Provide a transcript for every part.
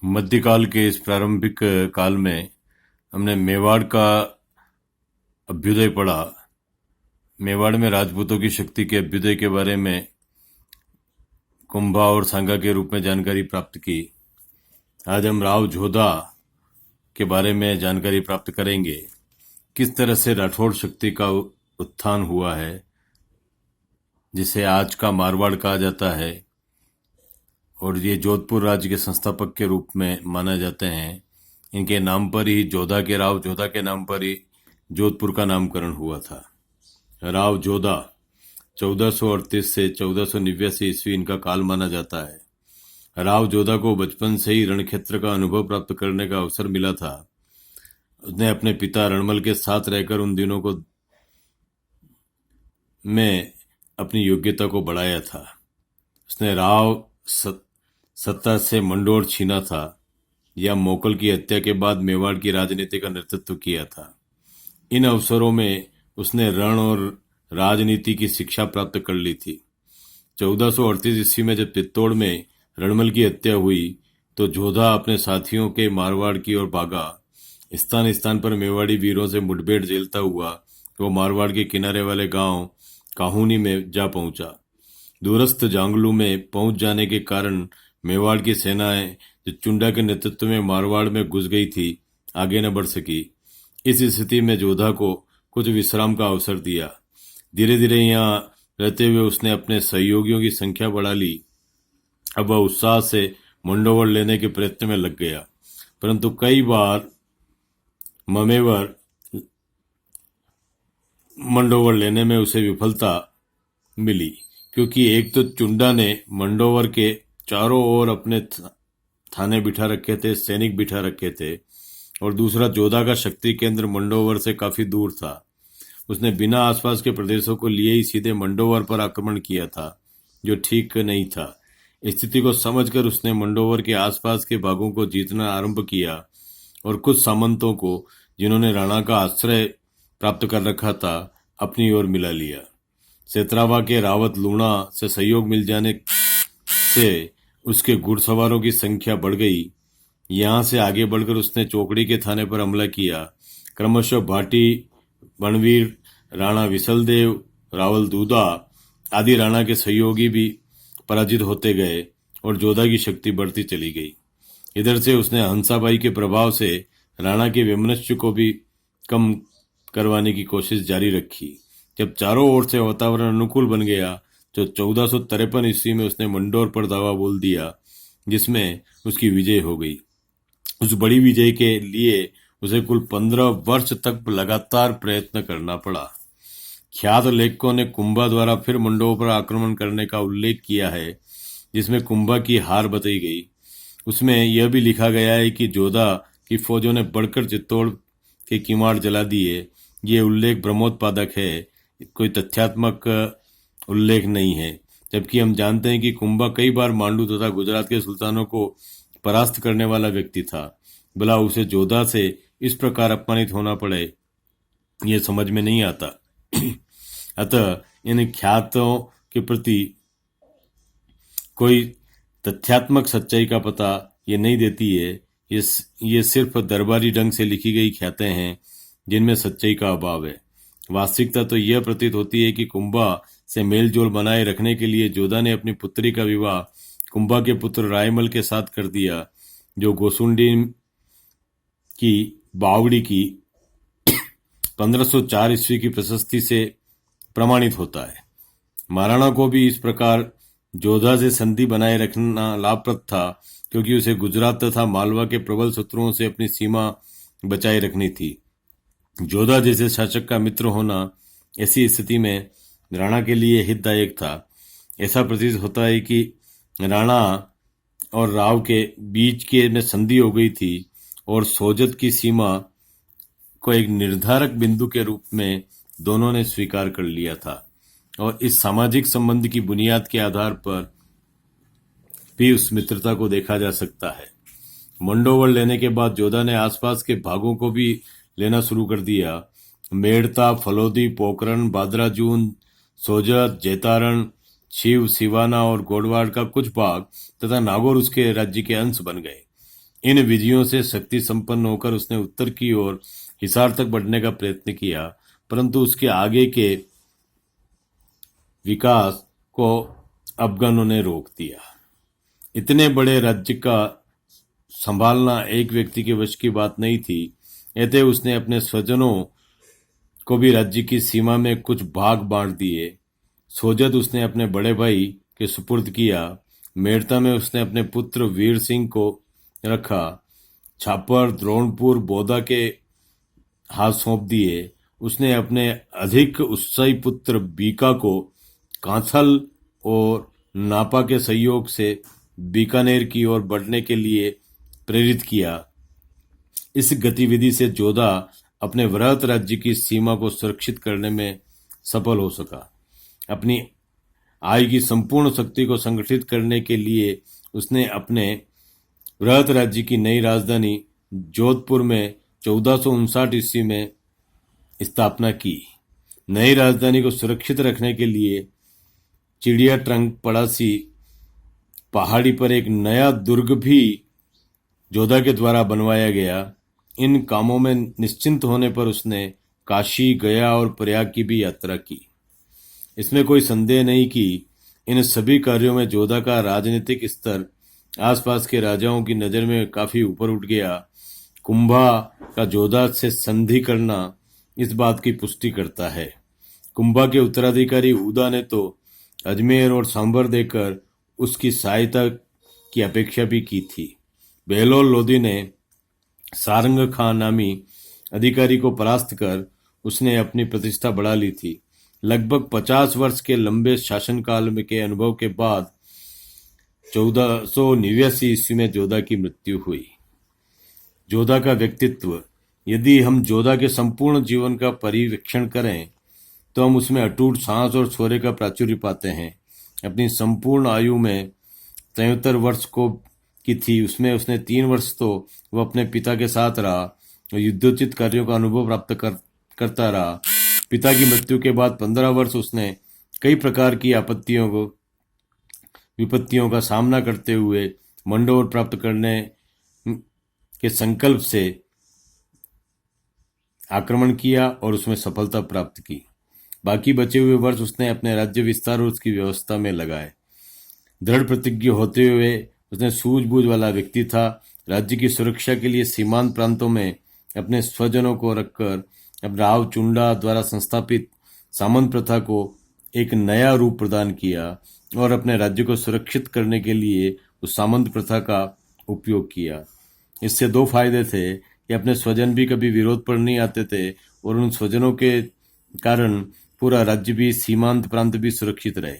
मध्यकाल के इस प्रारंभिक काल में हमने मेवाड़ का अभ्युदय पढ़ा। मेवाड़ में राजपूतों की शक्ति के अभ्युदय के बारे में कुंभा और सांगा के रूप में जानकारी प्राप्त की। आज हम राव जोधा के बारे में जानकारी प्राप्त करेंगे। किस तरह से राठौड़ शक्ति का उत्थान हुआ है, जिसे आज का मारवाड़ कहा जाता है, और ये जोधपुर राज्य के संस्थापक के रूप में माने जाते हैं। इनके नाम पर ही राव जोधा के नाम पर ही जोधपुर का नामकरण हुआ था। राव जोधा 1438 से 1489 ईस्वी इनका काल माना जाता है। राव जोधा को बचपन से ही रणक्षेत्र का अनुभव प्राप्त करने का अवसर मिला था। उसने अपने पिता रणमल के साथ रहकर उन दिनों को में अपनी योग्यता को बढ़ाया था। उसने राव सत्ता से मंडोर छीना था या मोकल की हत्या के बाद मेवाड़ की राजनीति का नेतृत्व किया था। इन अवसरों में उसने रण और राजनीति की शिक्षा प्राप्त कर ली थी। 1438 ईस्वी में जब चित्तौड़ में रणमल की हत्या हुई तो जोधा अपने साथियों के मारवाड़ की ओर भागा। स्थान स्थान पर मेवाड़ी वीरों से मुठभेड़ झेलता हुआ वो मारवाड़ के किनारे वाले गांव काहुनी में जा पहुंचा। दूरस्थ जांगलू में पहुंच जाने के कारण मेवाड़ की सेनाएं जो चुंडा के नेतृत्व में मारवाड़ में घुस गई थी, आगे न बढ़ सकी। इस स्थिति में जोधा को कुछ विश्राम का अवसर दिया। धीरे धीरे यहाँ रहते हुए उसने अपने सहयोगियों की संख्या बढ़ा ली। अब वह उत्साह से मंडोवर लेने के प्रयत्न में लग गया, परंतु कई बार ममेवर मंडोवर लेने में उसे विफलता मिली, क्योंकि एक तो चुंडा ने मंडोवर के चारों ओर अपने थाने बिठा रखे थे, सैनिक बिठा रखे थे, और दूसरा जोधा का शक्ति केंद्र मंडोवर से काफी दूर था। उसने बिना आसपास के प्रदेशों को लिए ही सीधे मंडोवर पर आक्रमण किया था, जो ठीक नहीं था। स्थिति को समझकर उसने मंडोवर के आसपास के भागों को जीतना आरंभ किया और कुछ सामंतों को, जिन्होंने राणा का आश्रय प्राप्त कर रखा था, अपनी ओर मिला लिया। सेतरावा के रावत लूणा से सहयोग मिल जाने से उसके घुड़सवारों की संख्या बढ़ गई। यहां से आगे बढ़कर उसने चौकड़ी के थाने पर हमला किया। क्रमशः भाटी, बनवीर, राणा विसलदेव, रावल दूधा आदि राणा के सहयोगी भी पराजित होते गए और जोधा की शक्ति बढ़ती चली गई। इधर से उसने हंसाबाई के प्रभाव से राणा के वैमनस्य को भी कम करवाने की कोशिश जारी रखी। जब चारों ओर से वातावरण अनुकूल बन गया तो 1453 ईस्वी में उसने मंडोर पर दावा बोल दिया, जिसमें उसकी विजय हो गई। उस बड़ी विजय के लिए उसे कुल 15 वर्ष तक लगातार प्रयत्न करना पड़ा। ख्यात लेखकों ने कुंभा द्वारा फिर मंडोर पर आक्रमण करने का उल्लेख किया है, जिसमें कुंभा की हार बताई गई। उसमें यह भी लिखा गया है कि जोधा की फौजों ने बढ़कर चित्तौड़ के किवाड़ जला दिए। ये उल्लेख ब्रह्मोत्पादक है, कोई तथ्यात्मक उल्लेख नहीं है। जबकि हम जानते हैं कि कुंभा कई बार मांडू तथा गुजरात के सुल्तानों को परास्त करने वाला व्यक्ति था। भला उसे जोधा से इस प्रकार अपमानित होना पड़े, यह समझ में नहीं आता। अतः इन ख्यातों के प्रति कोई तथ्यात्मक सच्चाई का पता ये नहीं देती है। ये सिर्फ दरबारी ढंग से लिखी गई ख्यातें हैं, जिनमें सच्चाई का अभाव है। वास्तविकता तो यह प्रतीत होती है कि कुंभा से मेलजोल बनाए रखने के लिए जोधा ने अपनी पुत्री का विवाह कुंभा के पुत्र रायमल के साथ कर दिया, जो गोसुंडी की बावड़ी की 1504 ईस्वी की प्रशस्ति से प्रमाणित होता है। महाराणा को भी इस प्रकार जोधा से संधि बनाए रखना लाभप्रद था, क्योंकि उसे गुजरात तथा मालवा के प्रबल शत्रुओं से अपनी सीमा बचाए रखनी थी। जोधा जैसे शासक का मित्र होना ऐसी स्थिति में राणा के लिए हितदायक था। ऐसा प्रतीत होता है कि राणा और राव के बीच के में संधि हो गई थी और सोजत की सीमा को एक निर्धारक बिंदु के रूप में दोनों ने स्वीकार कर लिया था, और इस सामाजिक संबंध की बुनियाद के आधार पर भी उस मित्रता को देखा जा सकता है। मंडोवर लेने के बाद जोधा ने आसपास के भागों को भी लेना शुरू कर दिया। मेड़ता, फलोदी, पोखरण, बादराजून, सोजत, जैतारण, शिव, सिवाना और गोडवाड़ का कुछ भाग तथा नागौर उसके राज्य के अंश बन गए। इन विजयों से शक्ति संपन्न होकर उसने उत्तर की ओर हिसार तक बढ़ने का प्रयत्न किया, परंतु उसके आगे के विकास को अफगानों ने रोक दिया। इतने बड़े राज्य का संभालना एक व्यक्ति के वश की बात नहीं थी। अतः उसने अपने स्वजनों को भी राज्य की सीमा में कुछ भाग बांट दिए। सोजत उसने अपने बड़े भाई के सुपुर्द किया। मेड़ता में उसने अपने पुत्र वीर सिंह को रखा। छापर, द्रोणपुर, बोदा के हाथ सौंप दिए। उसने अपने अधिक उत्साही पुत्र बीका को कांथल और नापा के सहयोग से बीकानेर की ओर बढ़ने के लिए प्रेरित किया। इस गतिविधि से जोधा अपने वृहत राज्य की सीमा को सुरक्षित करने में सफल हो सका। अपनी आय की संपूर्ण शक्ति को संगठित करने के लिए उसने अपने वृहत राज्य की नई राजधानी जोधपुर में 1459 ईस्वी में स्थापना की। नई राजधानी को सुरक्षित रखने के लिए चिड़िया ट्रंक पड़ासी पहाड़ी पर एक नया दुर्ग भी जोधा के द्वारा बनवाया गया। इन कामों में निश्चिंत होने पर उसने काशी, गया और प्रयाग की भी यात्रा की। इसमें कोई संदेह नहीं कि इन सभी कार्यों में जोधा का राजनीतिक स्तर आसपास के राजाओं की नज़र में काफी ऊपर उठ गया। कुंभा का जोधा से संधि करना इस बात की पुष्टि करता है। कुंभा के उत्तराधिकारी उदा ने तो अजमेर और सांबर देकर उसकी सहायता की अपेक्षा भी की थी। बेहलोल लोदी ने सारंग खान नामी अधिकारी को परास्त कर उसने अपनी प्रतिष्ठा बढ़ा ली थी। लगभग 50 वर्ष के लंबे शासनकाल के अनुभव के बाद 1489 ईस्वी में जोधा की मृत्यु हुई। जोधा का व्यक्तित्व। यदि हम जोधा के संपूर्ण जीवन का परिवीक्षण करें तो हम उसमें अटूट साहस और शौर्य का प्राचुर्य पाते हैं। अपनी संपूर्ण आयु में 73 वर्ष की थी, उसमें उसने 3 वर्ष तो वह अपने पिता के साथ रहा और युद्धोचित कार्यों का अनुभव प्राप्त करता रहा। पिता की मृत्यु के बाद 15 वर्ष उसने कई प्रकार की विपत्तियों का सामना करते हुए मंडोर प्राप्त करने के संकल्प से आक्रमण किया और उसमें सफलता प्राप्त की। बाकी बचे हुए वर्ष उसने अपने राज्य विस्तार और उसकी व्यवस्था में लगाए। दृढ़ प्रतिज्ञ होते हुए उसने सूझबूझ वाला व्यक्ति था। राज्य की सुरक्षा के लिए सीमांत प्रांतों में अपने स्वजनों को रखकर अब राव चुंडा द्वारा संस्थापित सामंत प्रथा को एक नया रूप प्रदान किया और अपने राज्य को सुरक्षित करने के लिए उस सामंत प्रथा का उपयोग किया। इससे 2 फायदे थे कि अपने स्वजन भी कभी विरोध पर नहीं आते थे और उन स्वजनों के कारण पूरा राज्य भी, सीमांत प्रांत भी सुरक्षित रहे।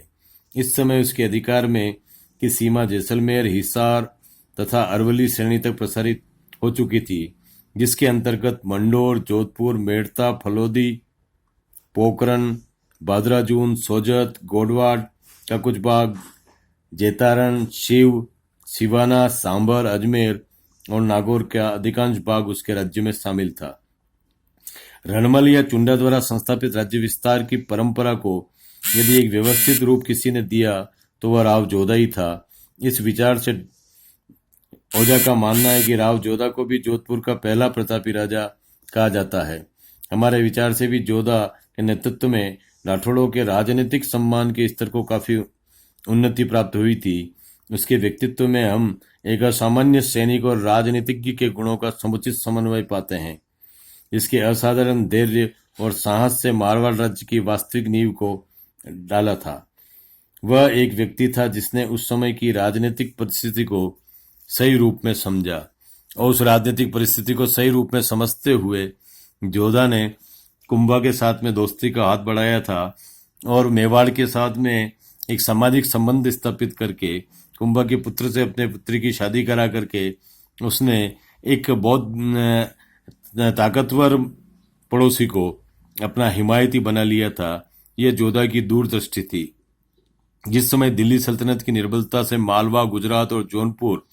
इस समय उसके अधिकार में की सीमा जैसलमेर, हिसार तथा अरवली श्रेणी तक प्रसारित हो चुकी थी, जिसके अंतर्गत मंडोर, जोधपुर, मेड़ता, फलोदी, पोखरन, बादराजून, सोजत, गोडवाड का कुछ भाग, जेतारण, सिवाना, सांबर, अजमेर और नागौर का अधिकांश भाग उसके राज्य में शामिल था। रणमल या चुंडा द्वारा संस्थापित राज्य विस्तार की परंपरा को यदि एक व्यवस्थित रूप किसी ने दिया तो वह राव जोधा ही था। इस विचार से ओझा का मानना है कि राव जोधा को भी जोधपुर का पहला प्रतापी राजा कहा जाता है। हमारे विचार से भी जोधा के नेतृत्व में राठौड़ों के राजनीतिक सम्मान के स्तर को काफी उन्नति प्राप्त हुई थी। उसके व्यक्तित्व में हम एक असामान्य सैनिक और राजनीतिज्ञ के गुणों का समुचित समन्वय पाते हैं। इसके असाधारण धैर्य और साहस से मारवाड़ राज्य की वास्तविक नींव को डाला था। वह एक व्यक्ति था जिसने उस समय की राजनीतिक परिस्थिति को सही रूप में समझा और उस राजनीतिक परिस्थिति को सही रूप में समझते हुए जोधा ने कुंभा के साथ में दोस्ती का हाथ बढ़ाया था और मेवाड़ के साथ में एक सामाजिक संबंध स्थापित करके कुंभा के पुत्र से अपने पुत्री की शादी करा करके उसने एक बहुत ताकतवर पड़ोसी को अपना हिमायती बना लिया था। यह जोधा की दूरदृष्टि थी। जिस समय दिल्ली सल्तनत की निर्बलता से मालवा, गुजरात और जौनपुर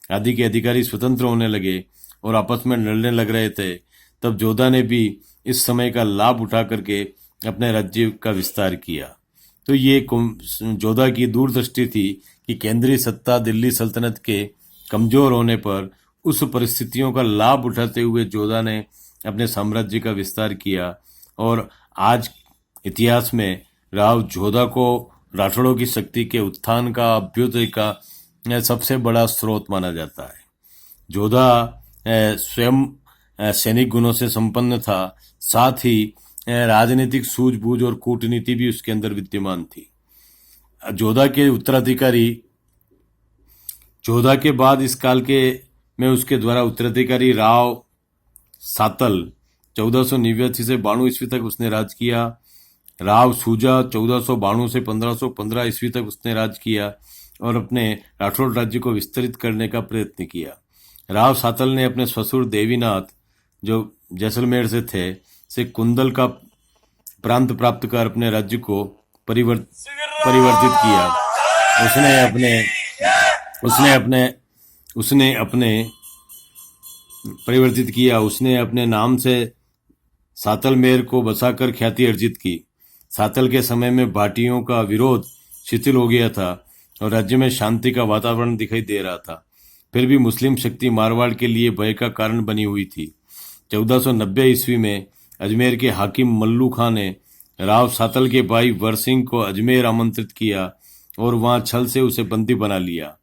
आदि के अधिकारी स्वतंत्र होने लगे और आपस में लड़ने लग रहे थे, तब जोधा ने भी इस समय का लाभ उठा करके अपने राज्य का विस्तार किया। तो ये जोधा की दूरदृष्टि थी कि केंद्रीय सत्ता दिल्ली सल्तनत के कमजोर होने पर उस परिस्थितियों का लाभ उठाते हुए जोधा ने अपने साम्राज्य का विस्तार किया और आज इतिहास में राव जोधा को राठौड़ों की शक्ति के उत्थान का, अभ्युदय का सबसे बड़ा स्रोत माना जाता है। जोधा स्वयं सैनिक गुणों से संपन्न था, साथ ही राजनीतिक सूझबूझ और कूटनीति भी उसके अंदर विद्यमान थी। जोधा के उत्तराधिकारी, जोधा के बाद इस काल के में उसके द्वारा उत्तराधिकारी राव सातल 1489 से 92 ईस्वी तक उसने राज किया। राव सूजा 1492 से 1515 ईस्वी तक उसने राज किया और अपने राठौड़ राज्य को विस्तरित करने का प्रयत्न किया। राव सातल ने अपने ससुर देवीनाथ, जो जैसलमेर से थे, से कुंदल का प्रांत प्राप्त कर अपने राज्य को परिवर्तित किया। उसने अपने नाम से सातलमेर को बसाकर ख्याति अर्जित की। सातल के समय में भाटियों का विरोध शिथिल हो गया था और राज्य में शांति का वातावरण दिखाई दे रहा था। फिर भी मुस्लिम शक्ति मारवाड़ के लिए भय का कारण बनी हुई थी। 1490 ईस्वी में अजमेर के हाकिम मल्लू खां ने राव सातल के भाई वर सिंह को अजमेर आमंत्रित किया और वहां छल से उसे बंदी बना लिया।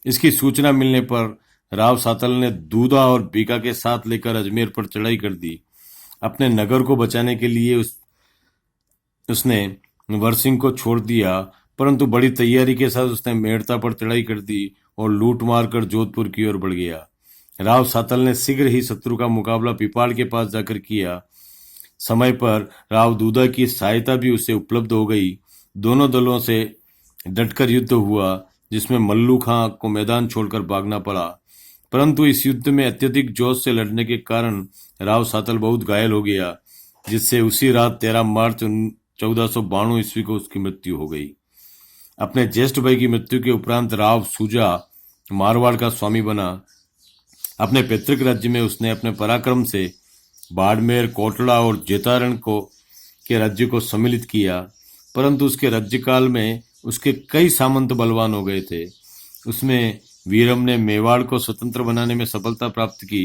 इसकी सूचना मिलने पर राव सातल ने दूधा और बीका के साथ लेकर अजमेर पर चढ़ाई कर दी। अपने नगर को बचाने के लिए उसने वर सिंह को छोड़ दिया, परंतु बड़ी तैयारी के साथ उसने मेड़ता पर चढ़ाई कर दी और लूट मार कर जोधपुर की ओर बढ़ गया। राव सातल ने शीघ्र ही शत्रु का मुकाबला पिपाड़ के पास जाकर किया। समय पर राव दूधा की सहायता भी उसे उपलब्ध हो गई। दोनों दलों से डटकर युद्ध हुआ, जिसमें मल्लू खां को मैदान छोड़कर भागना पड़ा, परंतु इस युद्ध में अत्यधिक जोश से लड़ने के कारण राव सातल बहुत घायल हो गया, जिससे उसी रात 13 मार्च 1492 ईस्वी को उसकी मृत्यु हो गई। अपने ज्येष्ठ भाई की मृत्यु के उपरांत राव सूजा मारवाड़ का स्वामी बना। अपने पैतृक राज्य में उसने अपने पराक्रम से बाड़मेर, कोटला और जेतारण के राज्य को सम्मिलित किया, परंतु उसके राज्यकाल में उसके कई सामंत बलवान हो गए थे। उसमें वीरम ने मेवाड़ को स्वतंत्र बनाने में सफलता प्राप्त की।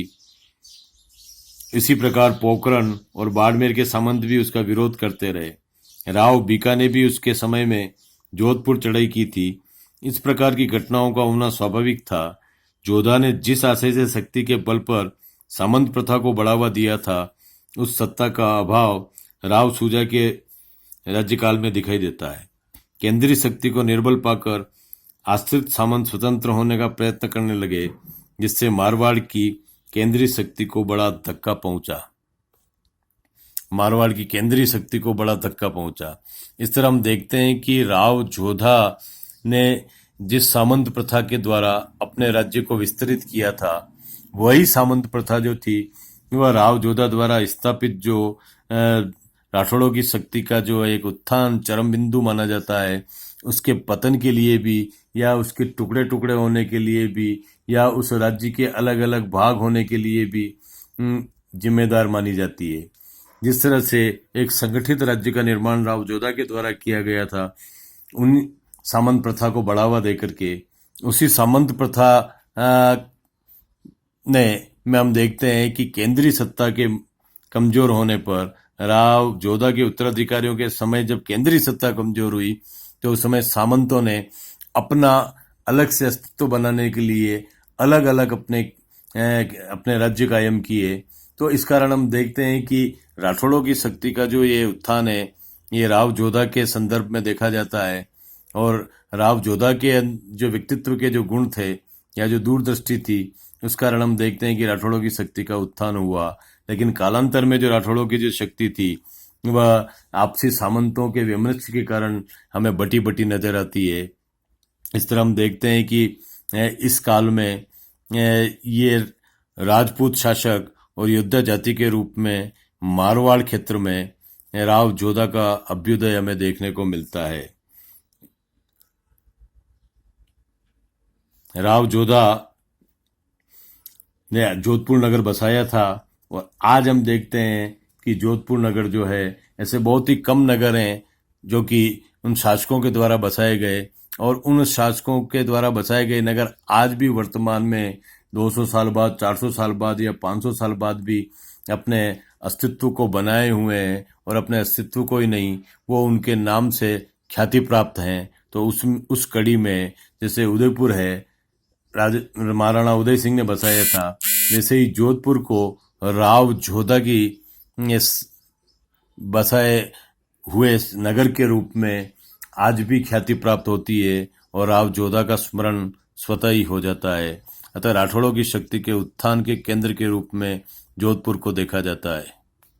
इसी प्रकार पोखरण और बाड़मेर के सामंत भी उसका विरोध करते रहे। राव बीका ने भी उसके समय में जोधपुर चढ़ाई की थी। इस प्रकार की घटनाओं का होना स्वाभाविक था। जोधा ने जिस आशय से शक्ति के बल पर सामंत प्रथा को बढ़ावा दिया था, उस सत्ता का अभाव राव सूजा के राज्यकाल में दिखाई देता है। केंद्रीय शक्ति को निर्बल पाकर आश्रित सामंत स्वतंत्र होने का प्रयत्न करने लगे, जिससे मारवाड़ की केंद्रीय शक्ति को बड़ा धक्का पहुंचा। इस तरह हम देखते हैं कि राव जोधा ने जिस सामंत प्रथा के द्वारा अपने राज्य को विस्तरित किया था, वही सामंत प्रथा जो थी वह राव जोधा द्वारा स्थापित जो राठौड़ों की शक्ति का जो एक उत्थान चरम बिंदु माना जाता है, उसके पतन के लिए भी या उसके टुकड़े टुकड़े होने के लिए भी या उस राज्य के अलग अलग भाग होने के लिए भी जिम्मेदार मानी जाती है। जिस तरह से एक संगठित राज्य का निर्माण राव जोधा के द्वारा किया गया था, उन सामंत प्रथा को बढ़ावा देकर के उसी सामंत प्रथा में हम देखते हैं कि केंद्रीय सत्ता के कमजोर होने पर राव जोधा के उत्तराधिकारियों के समय जब केंद्रीय सत्ता कमजोर हुई, तो उस समय सामंतों ने अपना अलग से अस्तित्व बनाने के लिए अलग अलग अपने राज्य कायम किए। तो इस कारण हम देखते हैं कि राठौड़ों की शक्ति का जो ये उत्थान है, ये राव जोधा के संदर्भ में देखा जाता है। और राव जोधा के जो व्यक्तित्व के जो गुण थे या जो दूरदृष्टि थी, उस कारण हम देखते हैं कि राठौड़ों की शक्ति का उत्थान हुआ। लेकिन कालांतर में जो राठौड़ों की जो शक्ति थी, वह आपसी सामंतों के विमर्श के कारण हमें बटी बटी नजर आती है। इस तरह हम देखते हैं कि इस काल में ये राजपूत शासक और योद्धा जाति के रूप में मारवाड़ क्षेत्र में राव जोधा का अभ्युदय हमें देखने को मिलता है। राव जोधा ने जोधपुर नगर बसाया था और आज हम देखते हैं कि जोधपुर नगर जो है, ऐसे बहुत ही कम नगर हैं जो कि उन शासकों के द्वारा बसाए गए, और उन शासकों के द्वारा बसाए गए नगर आज भी वर्तमान में 200 साल बाद, 400 साल बाद या 500 साल बाद भी अपने अस्तित्व को बनाए हुए हैं और अपने अस्तित्व को ही नहीं, वो उनके नाम से ख्याति प्राप्त हैं। तो उस कड़ी में जैसे उदयपुर है, महाराणा उदय सिंह ने बसाया था, वैसे ही जोधपुर को राव जोधा की इस बसाए हुए नगर के रूप में आज भी ख्याति प्राप्त होती है और राव जोधा का स्मरण स्वतः ही हो जाता है। अतः राठौड़ों की शक्ति के उत्थान के केंद्र के रूप में जोधपुर को देखा जाता है।